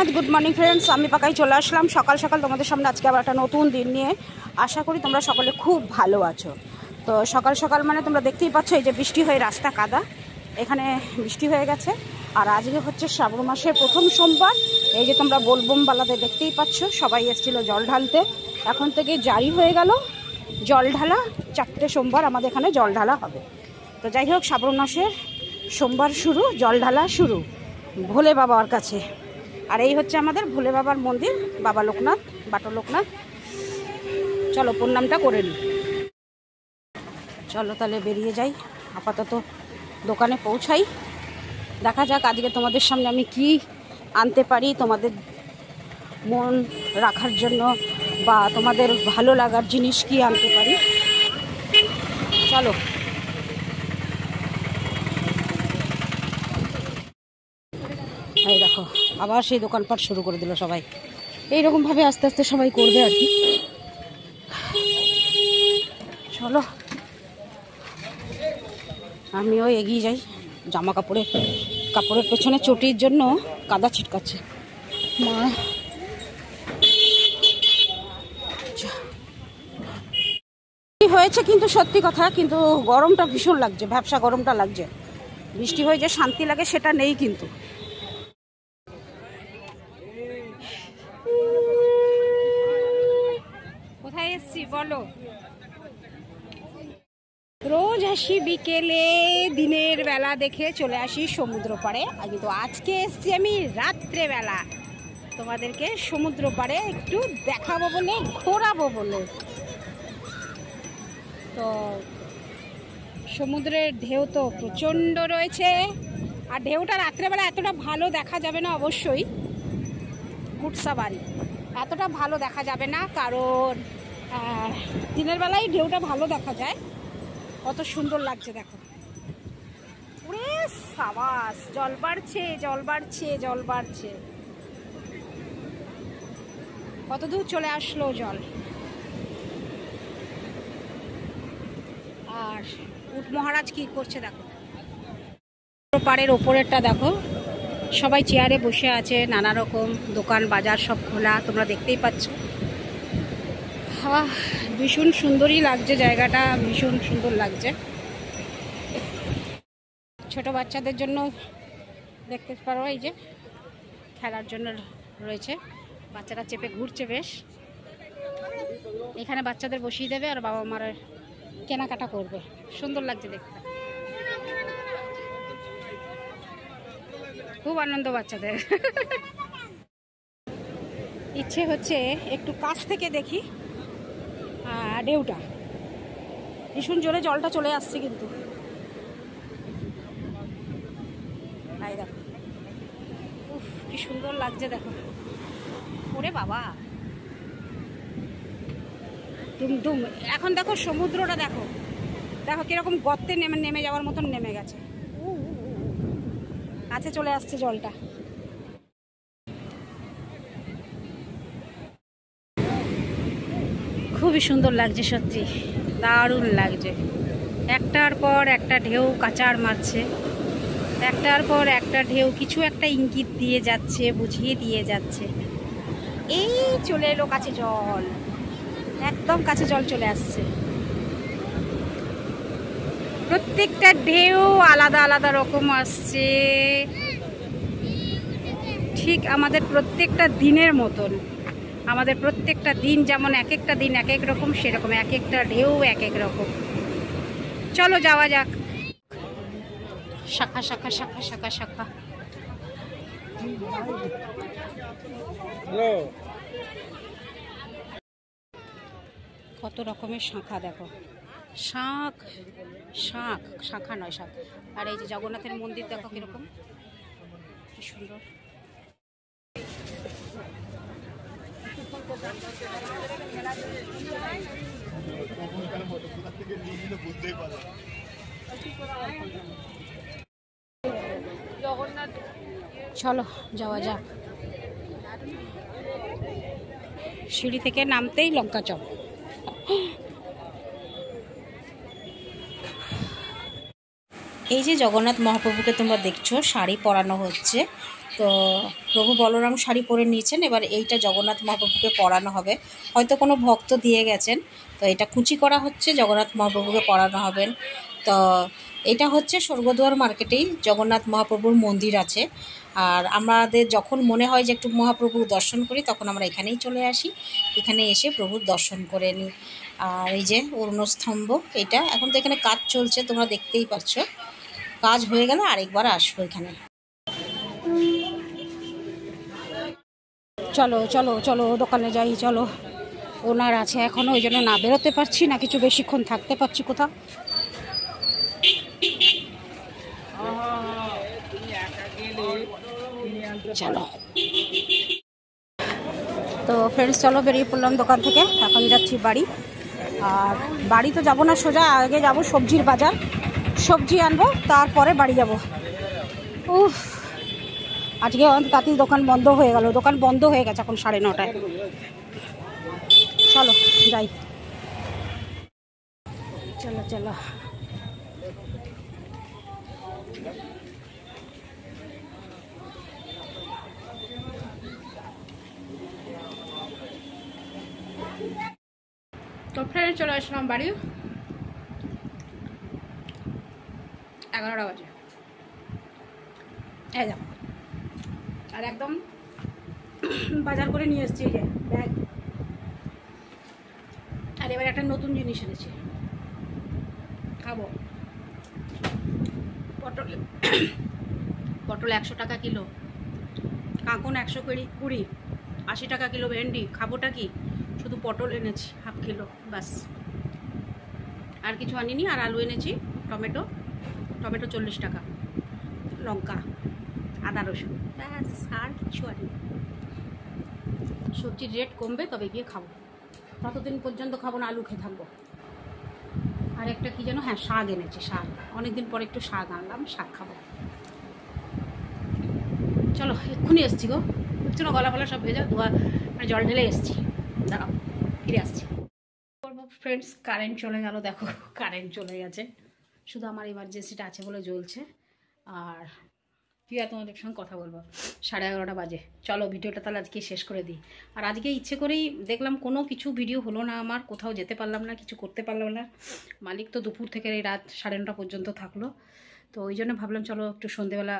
Good morning friends, আমি পাকাই চলে আসলাম সকাল সকাল তোমাদের সামনে আজকে আবার একটা নতুন দিন নিয়ে। আশা করি তোমরা সকলে খুব ভালো আছো। তো সকাল সকাল মানে তোমরা দেখতেই পাচ্ছ, এই যে বৃষ্টি হয়ে রাস্তা কাদা, এখানে বৃষ্টি হয়ে গেছে। আর আজকে হচ্ছে শ্রাবণ মাসের প্রথম সোমবার। এই যে তোমরা বোলবম বালাতে দেখতেই পাচ্ছ, সবাই এসেছিল জল ঢালতে। এখন থেকে জারি হয়ে গেল জল ঢালা, 4টে সোমবার আমাদের এখানে জল ঢালা হবে। তো যাই হোক, শ্রাবণ মাসের সোমবার শুরু, জল ঢালা শুরু ভোলে বাবার কাছে। আর এই হচ্ছে আমাদের ভোলে বাবার মন্দির, বাবা লোকনাথ, বাটো লোকনাথ। চলো প্রণামটা করে নিই। চলো তাহলে বেরিয়ে যাই, আপাতত দোকানে পৌঁছাই। দেখা যাক আজকে তোমাদের সামনে আমি কি আনতে পারি, তোমাদের মন রাখার জন্য বা তোমাদের ভালো লাগার জিনিস কি আনতে পারি। চলো। এই দেখো, আবার সেই দোকানপাট শুরু করে দিল সবাই। এইরকমভাবে আস্তে আস্তে সবাই করবে আর কি। চলো আমিও এগিয়ে যাই। জামা কাপড়ের পেছনে চটির জন্য কাদা ছিটকাচ্ছে মা। হয়েছে কিন্তু সত্যি কথা, কিন্তু গরমটা ভীষণ লাগছে, ভ্যাপসা গরমটা লাগছে। বৃষ্টি হয়ে যে শান্তি লাগে সেটা নেই কিন্তু। কোথায় এসছি বলো? রোজ আসি বিকেলে, দিনের বেলা দেখে চলে আসি সমুদ্র পাড়ে। কিন্তু আজকে এসছি আমি রাত্রে বেলা, তোমাদেরকে সমুদ্র পাড়ে একটু দেখাবো বলে, ঘোরাবো বলে। তো সমুদ্রের ঢেউ তো প্রচণ্ড রয়েছে, আর ঢেউটা রাত্রেবেলা এতটা ভালো দেখা যাবে না অবশ্যই। কুটসাবাড়ি এতটা ভালো দেখা যাবে না, কারণ দিনের বেলায় ঢেউটা ভালো দেখা যায়। কত সুন্দর লাগছে দেখো। ওরে সাবাস, জল বাড়ছে জল বাড়ছে জল বাড়ছে। কত দূর চলে আসলো জল। আর উট মহারাজ কি করছে দেখো। পাড়ের ওপরেরটা দেখো, সবাই চেয়ারে বসে আছে, নানা রকম দোকান বাজার সব খোলা, তোমরা দেখতেই পাচ্ছ। ভীষণ সুন্দরই লাগছে জায়গাটা, ভীষণ সুন্দর লাগছে। ছোট বাচ্চাদের জন্য দেখতে পারো, এই যে খেলার জন্য রয়েছে, বাচ্চারা চেপে ঘুরছে বেশ। এখানে বাচ্চাদের বসিয়ে দেবে আর বাবা মারা কেনাকাটা করবে। সুন্দর লাগছে দেখতে, খুব আনন্দ বাচ্চাদের। ইচ্ছে হচ্ছে একটু কাছ থেকে দেখি ঢেউটা। ভীষণ জোরে জলটা চলে আসছে কিন্তু। তাই দেখো, উফ কি সুন্দর লাগছে দেখো। ওরে বাবা, ডুমডুম। এখন দেখো সমুদ্রটা দেখো, দেখো কিরকম গর্তে নেমে যাওয়ার মতন নেমে গেছে। কাছে চলে আসছে জলটা। খুবই সুন্দর লাগছে, সত্যি দারুণ লাগছে। একটার পর একটা ঢেউ কাচার মারছে, একটার পর একটা ঢেউ কিছু একটা ইঙ্গিত দিয়ে যাচ্ছে, বুঝিয়ে দিয়ে যাচ্ছে। এই চলে এলো কাছে জল, একদম কাছে জল চলে আসছে। প্রত্যেকটা ঢেউ আলাদা আলাদা রকম আসছে, ঠিক আমাদের প্রত্যেকটা দিনের মতন। আমাদের প্রত্যেকটা দিন যেমন এক একটা দিন এক এক রকম, সেরকম এক একটা ঢেউ এক এক রকম। চলো যাওয়া যাক। শাখা শাখা শাখা শাখা শাখা। কত রকমের শাখা দেখো, শাখ শাখ শাখা নয় শাখ। আর এই যে জগন্নাথের মন্দির দেখো কিরকম, কি সুন্দর। চলো যাওয়া যাক। সিঁড়ি থেকে নামতেই লঙ্কা চপ। এই যে জগন্নাথ মহাপ্রভুকে তোমরা দেখছো, শাড়ি পরানো হচ্ছে। তো প্রভু বলরাম শাড়ি পরে নিয়েছেন, এবার এইটা জগন্নাথ মহাপ্রভুকে পরানো হবে। হয়তো কোনো ভক্ত দিয়ে গেছেন, তো এটা কুচি করা হচ্ছে, জগন্নাথ মহাপ্রভুকে পরানো হবেন। তো এটা হচ্ছে স্বর্গদুয়ার মার্কেটেই জগন্নাথ মহাপ্রভুর মন্দির আছে। আর আমাদের যখন মনে হয় যে একটু মহাপ্রভু দর্শন করি, তখন আমরা এখানেই চলে আসি, এখানে এসে প্রভুর দর্শন করে নিই। আর এই যে অরুণস্তম্ভ, এটা এখন তো এখানে কাজ চলছে, তোমরা দেখতেই পাচ্ছ। কাজ হয়ে গেলে আরেকবার আসবো এখানে। চলো চলো চলো দোকানে যাই, চলো। ওনার আছে এখনও, ওই জন্য না বেরোতে পারছি না, কিছু বেশিক্ষণ থাকতে পারছি কোথাও। চলো তো ফ্রেন্ডস, চলো বেরিয়ে পড়লাম দোকান থেকে, এখন যাচ্ছি বাড়ি। আর বাড়ি তো যাবো না সোজা, আগে যাব সবজির বাজার, সবজি আনবো, তারপরে বাড়ি যাব। উফ, আজকে অনেক তাঁতির দোকান বন্ধ হয়ে গেল, দোকান বন্ধ হয়ে গেছে এখন 9:30টায়। চলো যাই, চলো চলো। তো ফ্রেন্ড চলে আসলাম বাড়ি, 11টা বাজে। এই যাও, আর একদম বাজার করে নিয়ে এসেছি, এই যে ব্যাগ। আর এবার একটা নতুন জিনিস এনেছি, খাবো। পটল, পটল 100 টাকা কিলো, কাঁকন 120, 80 টাকা কিলো ভেন্ডি। খাবোটা কি, শুধু পটল এনেছি ½ কিলো, ব্যাস। আর কিছু আনিনি। আর আলু এনেছি, টমেটো 40 টাকা, লঙ্কা, আদা রসুন, ব্যাস। আর কিছু আনিনি। সবজির রেট কমবে তবে গিয়ে খাবো, ততদিন পর্যন্ত খাবো না, আলু খেয়ে থাকবো। আর একটা কি যেন, হ্যাঁ শাক এনেছি, শাক। অনেকদিন পরে একটু শাক আনলাম, শাক খাবো। চলো এক্ষুনি এসছি গো, বুঝছো না, গলা ফলা সব ভেজা, ধোয়া মানে জল ঢেলে এসছি। দাঁড়াও ফিরে আসছি। করবো ফ্রেন্ডস, কারেন্ট চলে গেল, দেখো কারেন্ট চলে গেছে। শুধু আমার ইমার্জেন্সিটা আছে বলে জ্বলছে। আর কি আর তোমাদের সঙ্গে কথা বলবো, 11:30 বাজে। চলো ভিডিওটা তাহলে আজকে শেষ করে দিই। আর আজকে ইচ্ছে করেই দেখলাম কোনো কিছু ভিডিও হলো না আমার, কোথাও যেতে পারলাম না, কিছু করতে পারলাম না। মালিক তো দুপুর থেকে এই রাত 9:30 পর্যন্ত থাকলো। তো ওই জন্য ভাবলাম চলো একটু সন্ধেবেলা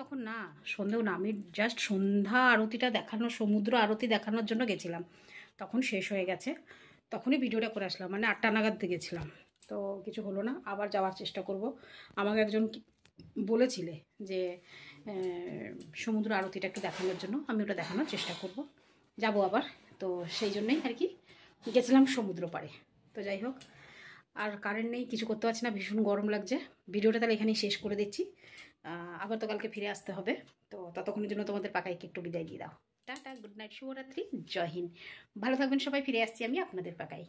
তখন না, সন্ধেও না, আমি জাস্ট সন্ধ্যা আরতিটা দেখানো, সমুদ্র আরতি দেখানোর জন্য গেছিলাম, তখন শেষ হয়ে গেছে। তখনই ভিডিওটা করে আসলাম, মানে 8টা নাগাদ গেছিলাম। তো কিছু হলো না, আবার যাওয়ার চেষ্টা করব। আমাকে একজন বলেছিলে যে সমুদ্র আরতিটা একটু দেখানোর জন্য, আমি ওটা দেখানোর চেষ্টা করব, যাব আবার। তো সেই জন্যই আর কি গেছিলাম সমুদ্র পাড়ে। তো যাই হোক, আর কারেন্ট নেই, কিছু করতে পারছি না, ভীষণ গরম লাগছে। ভিডিওটা তাহলে এখানেই শেষ করে দিচ্ছি। আবার তো কালকে ফিরে আসতে হবে। তো ততক্ষণের জন্য তোমাদের পাকাইকে একটু বিদায় দিয়ে দাও। টাটা, গুড নাইট, শুভরাত্রি, জয় হিন্দ। ভালো থাকবেন সবাই, ফিরে আসছি আমি আপনাদের পাকাই।